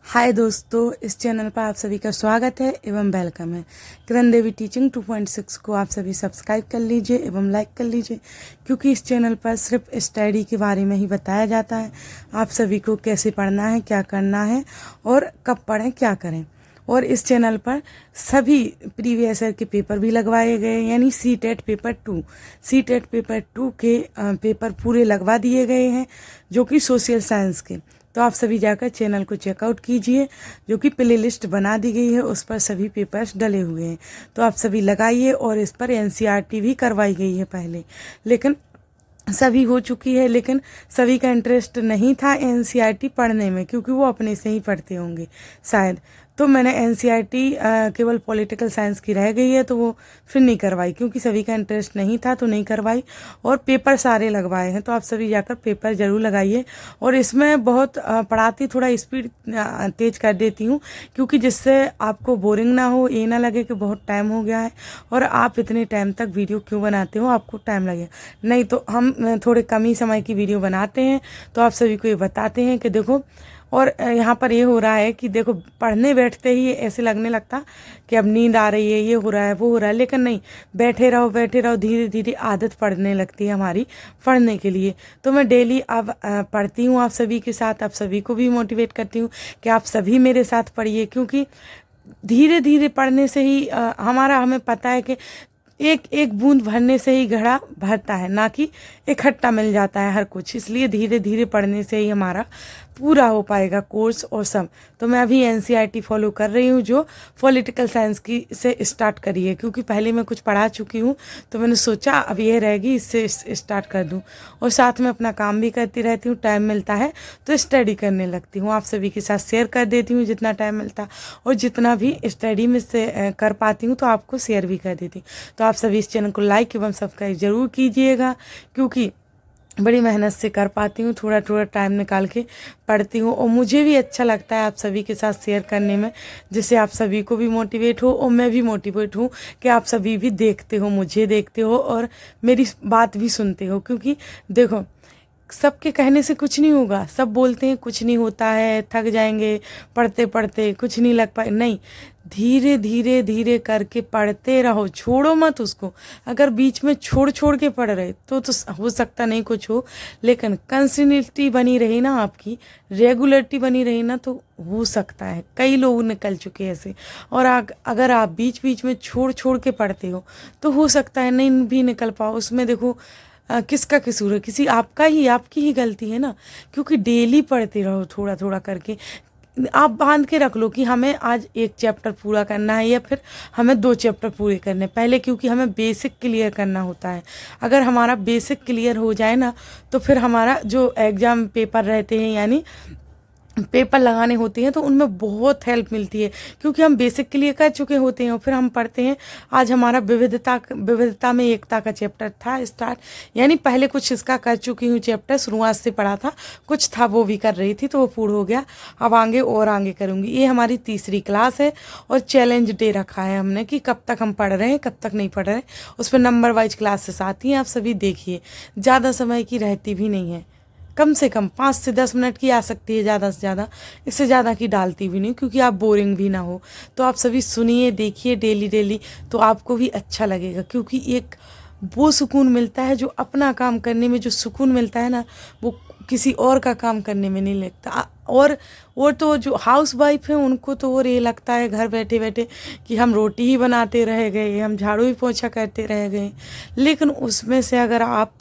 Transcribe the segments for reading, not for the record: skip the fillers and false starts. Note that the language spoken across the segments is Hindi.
हाय दोस्तों, इस चैनल पर आप सभी का स्वागत है एवं वेलकम है। किरण देवी टीचिंग 2.6 को आप सभी सब्सक्राइब कर लीजिए एवं लाइक कर लीजिए, क्योंकि इस चैनल पर सिर्फ स्टडी के बारे में ही बताया जाता है। आप सभी को कैसे पढ़ना है, क्या करना है और कब पढ़ें, क्या करें। और इस चैनल पर सभी प्रीवियस ईयर के पेपर भी लगवाए गए, यानी सीटेट पेपर 2 के पेपर पूरे लगवा दिए गए हैं, जो कि सोशल साइंस के। तो आप सभी जाकर चैनल को चेकआउट कीजिए, जो कि प्ले लिस्ट बना दी गई है, उस पर सभी पेपर्स डले हुए हैं। तो आप सभी लगाइए। और इस पर एनसीईआरटी भी करवाई गई है पहले, लेकिन सभी हो चुकी है, लेकिन सभी का इंटरेस्ट नहीं था एनसीईआरटी पढ़ने में, क्योंकि वो अपने से ही पढ़ते होंगे शायद। तो मैंने एनसीईआरटी केवल पॉलिटिकल साइंस की रह गई है, तो वो फिर नहीं करवाई, क्योंकि सभी का इंटरेस्ट नहीं था तो नहीं करवाई। और पेपर सारे लगवाए हैं, तो आप सभी जाकर पेपर ज़रूर लगाइए। और इसमें बहुत पढ़ाती थोड़ा स्पीड तेज कर देती हूँ, क्योंकि जिससे आपको बोरिंग ना हो, ये ना लगे कि बहुत टाइम हो गया है और आप इतने टाइम तक वीडियो क्यों बनाते हो, आपको टाइम लगेगा। नहीं तो हम थोड़े कम ही समय की वीडियो बनाते हैं, तो आप सभी को ये बताते हैं कि देखो। और यहाँ पर ये हो रहा है कि देखो, पढ़ने बैठते ही ऐसे लगने लगता कि अब नींद आ रही है, ये हो रहा है, वो हो रहा है, लेकिन नहीं, बैठे रहो, धीरे धीरे आदत पड़ने लगती है हमारी पढ़ने के लिए। तो मैं डेली अब पढ़ती हूँ आप सभी के साथ, आप सभी को भी मोटिवेट करती हूँ कि आप सभी मेरे साथ पढ़िए, क्योंकि धीरे धीरे पढ़ने से ही हमें पता है कि एक एक बूंद भरने से ही घड़ा भरता है, ना कि इकट्ठा मिल जाता है हर कुछ। इसलिए धीरे धीरे पढ़ने से ही हमारा पूरा हो पाएगा कोर्स और सब। तो मैं अभी एनसीईआरटी फॉलो कर रही हूँ, जो पॉलिटिकल साइंस की से स्टार्ट करी है, क्योंकि पहले मैं कुछ पढ़ा चुकी हूँ, तो मैंने सोचा अब ये रहेगी, इससे स्टार्ट कर दूँ। और साथ में अपना काम भी करती रहती हूँ, टाइम मिलता है तो स्टडी करने लगती हूँ। आप सभी के साथ शेयर कर देती हूँ जितना टाइम मिलता, और जितना भी स्टडी में से कर पाती हूँ तो आपको शेयर भी कर देती हूँ। तो आप सभी इस चैनल को लाइक एवं सब्सक्राइब जरूर कीजिएगा, क्योंकि बड़ी मेहनत से कर पाती हूँ, थोड़ा थोड़ा टाइम निकाल के पढ़ती हूँ। और मुझे भी अच्छा लगता है आप सभी के साथ शेयर करने में, जिससे आप सभी को भी मोटिवेट हो और मैं भी मोटिवेट हूँ कि आप सभी भी देखते हो, मुझे देखते हो और मेरी बात भी सुनते हो। क्योंकि देखो, सबके कहने से कुछ नहीं होगा, सब बोलते हैं कुछ नहीं होता है, थक जाएंगे पढ़ते पढ़ते, कुछ नहीं लग पाए। नहीं, धीरे धीरे धीरे करके पढ़ते रहो, छोड़ो मत उसको। अगर बीच में छोड़ छोड़ के पढ़ रहे तो हो सकता नहीं कुछ हो, लेकिन कंसिस्टेंसी बनी रही ना, आपकी रेगुलरिटी बनी रही ना, तो हो सकता है। कई लोग निकल चुके ऐसे। और अगर आप बीच बीच में छोड़ छोड़ के पढ़ते हो तो हो सकता है नहीं भी निकल पाओ। उसमें देखो किसका कसूर है, किसी आपकी ही गलती है ना, क्योंकि डेली पढ़ते रहो थोड़ा थोड़ा करके। आप बांध के रख लो कि हमें आज एक चैप्टर पूरा करना है, या फिर हमें 2 चैप्टर पूरे करने पहले, क्योंकि हमें बेसिक क्लियर करना होता है। अगर हमारा बेसिक क्लियर हो जाए ना, तो फिर हमारा जो एग्ज़ाम पेपर रहते हैं, यानी पेपर लगाने होते हैं, तो उनमें बहुत हेल्प मिलती है, क्योंकि हम बेसिक क्लियर कर चुके होते हैं। और फिर हम पढ़ते हैं, आज हमारा विविधता में एकता का चैप्टर था स्टार्ट, यानी पहले कुछ इसका कर चुकी हूँ चैप्टर, शुरुआत से पढ़ा था, कुछ था वो भी कर रही थी, तो वो पूरा हो गया। अब आगे और आगे करूँगी। ये हमारी तीसरी क्लास है, और चैलेंज डे रखा है हमने कि कब तक हम पढ़ रहे हैं, कब तक नहीं पढ़ रहे हैं। उस पर नंबर वाइज क्लासेस आती हैं, आप सभी देखिए। ज़्यादा समय की रहती भी नहीं है, कम से कम 5 से 10 मिनट की आ सकती है, ज़्यादा से ज़्यादा। इससे ज़्यादा की डालती भी नहीं, क्योंकि आप बोरिंग भी ना हो। तो आप सभी सुनिए, देखिए डेली डेली, तो आपको भी अच्छा लगेगा। क्योंकि एक वो सुकून मिलता है, जो अपना काम करने में जो सुकून मिलता है ना, वो किसी और का काम करने में नहीं लगता। और तो जो हाउस वाइफ है, उनको तो और ये लगता है घर बैठे बैठे कि हम रोटी ही बनाते रह गए, हम झाड़ू ही पोछा करते रह गए। लेकिन उसमें से अगर आप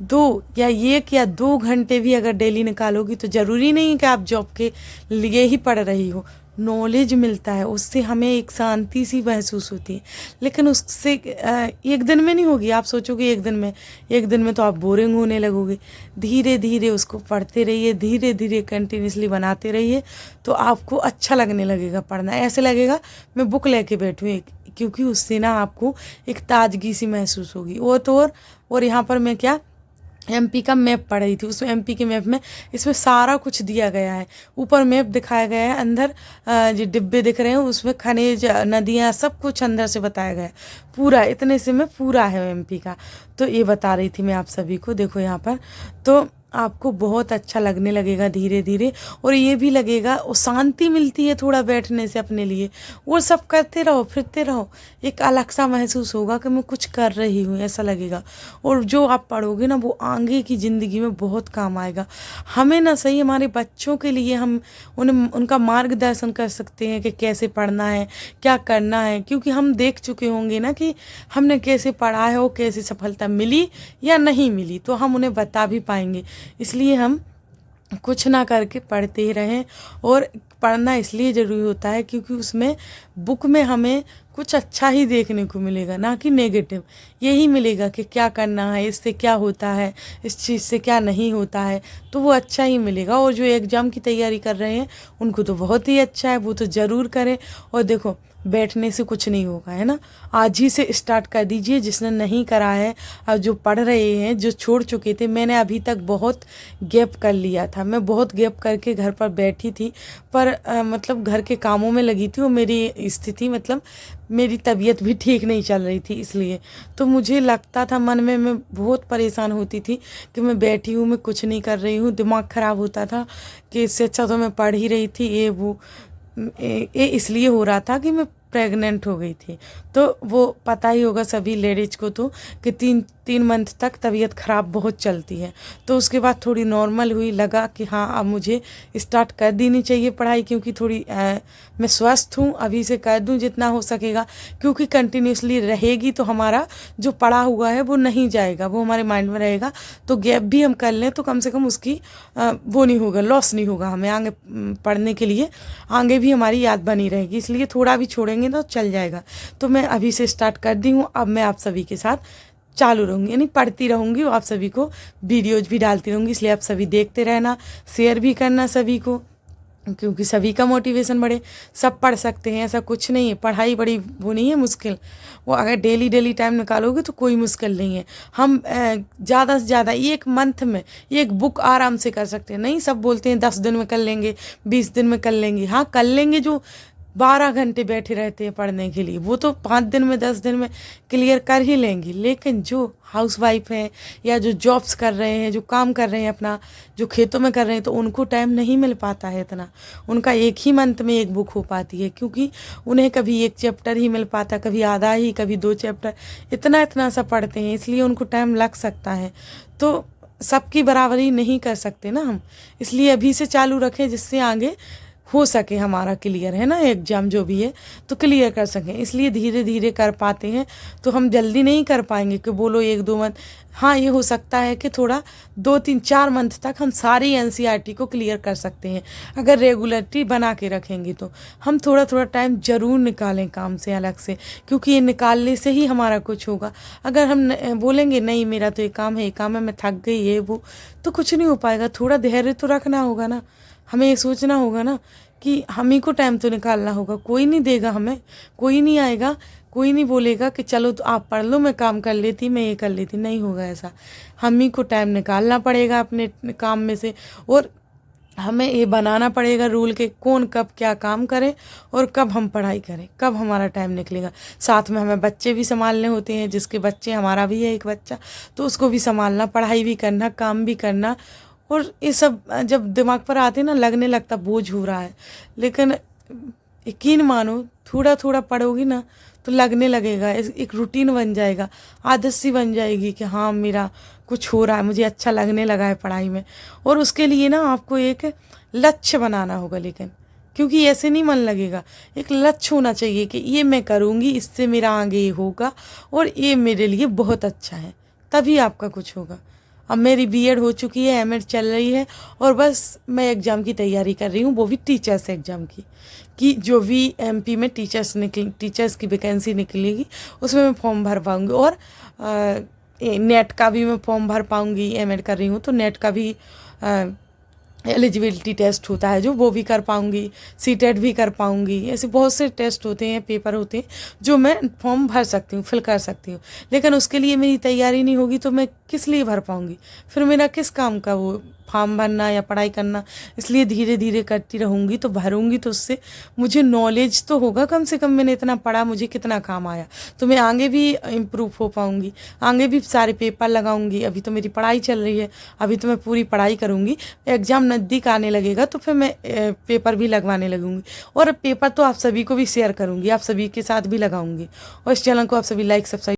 2 घंटे भी अगर डेली निकालोगी, तो ज़रूरी नहीं कि आप जॉब के लिए ही पढ़ रही हो, नॉलेज मिलता है उससे, हमें एक शांति सी महसूस होती है। लेकिन उससे एक दिन में नहीं होगी। आप सोचोगे एक दिन में तो आप बोरिंग होने लगोगे। धीरे धीरे उसको पढ़ते रहिए, धीरे धीरे कंटिन्यूसली बनाते रहिए, तो आपको अच्छा लगने लगेगा पढ़ना। ऐसे लगेगा मैं बुक लेके बैठूँ एक, क्योंकि उससे ना आपको एक ताजगी सी महसूस होगी। और यहाँ पर मैं क्या एमपी का मैप पढ़ रही थी, उसमें एमपी के मैप में इसमें सारा कुछ दिया गया है। ऊपर मैप दिखाया गया है, अंदर जो डिब्बे दिख रहे हैं उसमें खनिज, नदियाँ, सब कुछ अंदर से बताया गया है पूरा। इतने से में पूरा है एमपी का। तो ये बता रही थी मैं आप सभी को। देखो यहाँ पर तो आपको बहुत अच्छा लगने लगेगा धीरे धीरे। और ये भी लगेगा, और शांति मिलती है थोड़ा बैठने से अपने लिए। वो सब करते रहो, फिरते रहो, एक अलग सा महसूस होगा कि मैं कुछ कर रही हूँ, ऐसा लगेगा। और जो आप पढ़ोगे ना वो आगे की ज़िंदगी में बहुत काम आएगा। हमें ना सही, हमारे बच्चों के लिए हम उनका मार्गदर्शन कर सकते हैं कि कैसे पढ़ना है, क्या करना है, क्योंकि हम देख चुके होंगे ना कि हमने कैसे पढ़ा है और कैसे सफलता मिली या नहीं मिली, तो हम उन्हें बता भी पाएंगे। इसलिए हम कुछ ना करके पढ़ते ही रहें। और पढ़ना इसलिए ज़रूरी होता है क्योंकि उसमें बुक में हमें कुछ अच्छा ही देखने को मिलेगा, ना कि नेगेटिव। यही मिलेगा कि क्या करना है, इससे क्या होता है, इस चीज़ से क्या नहीं होता है, तो वो अच्छा ही मिलेगा। और जो एग्ज़ाम की तैयारी कर रहे हैं उनको तो बहुत ही अच्छा है, वो तो ज़रूर करें। और देखो, बैठने से कुछ नहीं होगा, है ना। आज ही से स्टार्ट कर दीजिए, जिसने नहीं करा है और जो पढ़ रहे हैं, जो छोड़ चुके थे। मैंने अभी तक बहुत गैप कर लिया था, मैं बहुत गैप करके घर पर बैठी थी, पर मतलब घर के कामों में लगी थी। और मेरी स्थिति, मतलब मेरी तबीयत भी ठीक नहीं चल रही थी, इसलिए तो मुझे लगता था मन में, मैं बहुत परेशान होती थी कि मैं बैठी हूँ, मैं कुछ नहीं कर रही हूँ। दिमाग ख़राब होता था कि इससे अच्छा तो मैं पढ़ ही रही थी। ये वो ये इसलिए हो रहा था कि मैं प्रेग्नेंट हो गई थी। तो वो पता ही होगा सभी लेडीज को तो, कि 3 मंथ तक तबीयत ख़राब बहुत चलती है। तो उसके बाद थोड़ी नॉर्मल हुई, लगा कि हाँ अब मुझे स्टार्ट कर देनी चाहिए पढ़ाई, क्योंकि थोड़ी मैं स्वस्थ हूँ, अभी से कर दूँ जितना हो सकेगा। क्योंकि कंटिन्यूसली रहेगी तो हमारा जो पढ़ा हुआ है वो नहीं जाएगा, वो हमारे माइंड में रहेगा। तो गैप भी हम कर लें तो कम से कम उसकी वो नहीं होगा, लॉस नहीं होगा हमें आगे पढ़ने के लिए, आगे भी हमारी याद बनी रहेगी। इसलिए थोड़ा भी छोड़ेंगे तो चल जाएगा। तो मैं अभी से स्टार्ट कर दी हूँ, अब मैं आप सभी के साथ चालू रहूँगी, यानी पढ़ती रहूँगी और आप सभी को वीडियोज भी डालती रहूँगी। इसलिए आप सभी देखते रहना, शेयर भी करना सभी को, क्योंकि सभी का मोटिवेशन बढ़े। सब पढ़ सकते हैं, ऐसा कुछ नहीं है। पढ़ाई बड़ी वो नहीं है मुश्किल, वो अगर डेली टाइम निकालोगे तो कोई मुश्किल नहीं है। हम ज़्यादा से ज़्यादा 1 मंथ में 1 बुक आराम से कर सकते हैं। नहीं, सब बोलते हैं 10 दिन में कर लेंगे, 20 दिन में कर लेंगे। हाँ कर लेंगे, जो 12 घंटे बैठे रहते हैं पढ़ने के लिए, वो तो 5 दिन में 10 दिन में क्लियर कर ही लेंगी। लेकिन जो हाउसवाइफ हैं या जो जॉब्स कर रहे हैं, जो काम कर रहे हैं अपना, जो खेतों में कर रहे हैं, तो उनको टाइम नहीं मिल पाता है इतना। उनका एक ही मंथ में 1 बुक हो पाती है, क्योंकि उन्हें कभी 1 चैप्टर ही मिल पाता, कभी आधा ही, कभी 2 चैप्टर, इतना सा पढ़ते हैं। इसलिए उनको टाइम लग सकता है। तो सबकी बराबरी नहीं कर सकते ना हम, इसलिए अभी से चालू रखें जिससे आगे हो सके हमारा क्लियर, है ना, एग्ज़ाम जो भी है तो क्लियर कर सकें। इसलिए धीरे धीरे कर पाते हैं, तो हम जल्दी नहीं कर पाएंगे कि बोलो 1-2 मंथ। हाँ, ये हो सकता है कि थोड़ा 2-3-4 मंथ तक हम सारी एनसीईआरटी को क्लियर कर सकते हैं, अगर रेगुलरिटी बना के रखेंगे तो। हम थोड़ा थोड़ा टाइम ज़रूर निकालें काम से अलग से, क्योंकि ये निकालने से ही हमारा कुछ होगा। अगर हम बोलेंगे नहीं मेरा तो ये काम है, मैं थक गई, ये वो, तो कुछ नहीं हो पाएगा। थोड़ा धैर्य तो रखना होगा ना, हमें ये सोचना होगा ना कि हम ही को टाइम तो निकालना होगा। कोई नहीं देगा हमें, कोई नहीं आएगा, कोई नहीं बोलेगा कि चलो तो आप पढ़ लो, मैं काम कर लेती, मैं ये कर लेती। नहीं होगा ऐसा, हम ही को टाइम निकालना पड़ेगा अपने काम में से। और हमें ये बनाना पड़ेगा रूल के कौन कब क्या काम करे और कब हम पढ़ाई करें, कब हमारा टाइम निकलेगा। साथ में हमें बच्चे भी संभालने होते हैं, जिसके बच्चे, हमारा भी है एक बच्चा, तो उसको भी संभालना, पढ़ाई भी करना, काम भी करना। और ये सब जब दिमाग पर आते ना, लगने लगता बोझ हो रहा है। लेकिन यकीन मानो, थोड़ा थोड़ा पढ़ोगी ना तो लगने लगेगा, एक रूटीन बन जाएगा, आदत सी बन जाएगी कि हाँ मेरा कुछ हो रहा है, मुझे अच्छा लगने लगा है पढ़ाई में। और उसके लिए ना आपको एक लक्ष्य बनाना होगा, लेकिन क्योंकि ऐसे नहीं मन लगेगा। एक लक्ष्य होना चाहिए कि ये मैं करूँगी, इससे मेरा आगे ये होगा और ये मेरे लिए बहुत अच्छा है, तभी आपका कुछ होगा। अब मेरी बीएड हो चुकी है, एमएड चल रही है, और बस मैं एग्ज़ाम की तैयारी कर रही हूँ, वो भी टीचर्स एग्ज़ाम की, कि जो भी एमपी में टीचर्स की वैकेंसी निकलेगी उसमें मैं फॉर्म भर पाऊँगी। और नेट का भी मैं फॉर्म भर पाऊँगी, एमएड कर रही हूँ तो नेट का भी एलिजिबिलिटी टेस्ट होता है जो, वो भी कर पाऊँगी, सीटेट भी कर पाऊँगी। ऐसे बहुत से टेस्ट होते हैं, पेपर होते हैं जो मैं फॉर्म भर सकती हूँ, फिल कर सकती हूँ। लेकिन उसके लिए मेरी तैयारी नहीं होगी तो मैं किस लिए भर पाऊँगी, फिर मेरा किस काम का वो फॉर्म भरना या पढ़ाई करना, इसलिए धीरे धीरे करती रहूँगी। तो भरूँगी तो उससे मुझे नॉलेज तो होगा, कम से कम मैंने इतना पढ़ा, मुझे कितना काम आया, तो मैं आगे भी इम्प्रूव हो पाऊँगी, आगे भी सारे पेपर लगाऊंगी। अभी तो मेरी पढ़ाई चल रही है, अभी तो मैं पूरी पढ़ाई करूँगी। एग्ज़ाम नज़दीक आने लगेगा तो फिर मैं पेपर भी लगवाने लगूँगी, और पेपर तो आप सभी को भी शेयर करूँगी, आप सभी के साथ भी लगाऊंगी। और इस चैनल को आप सभी लाइक सब्सक्राइब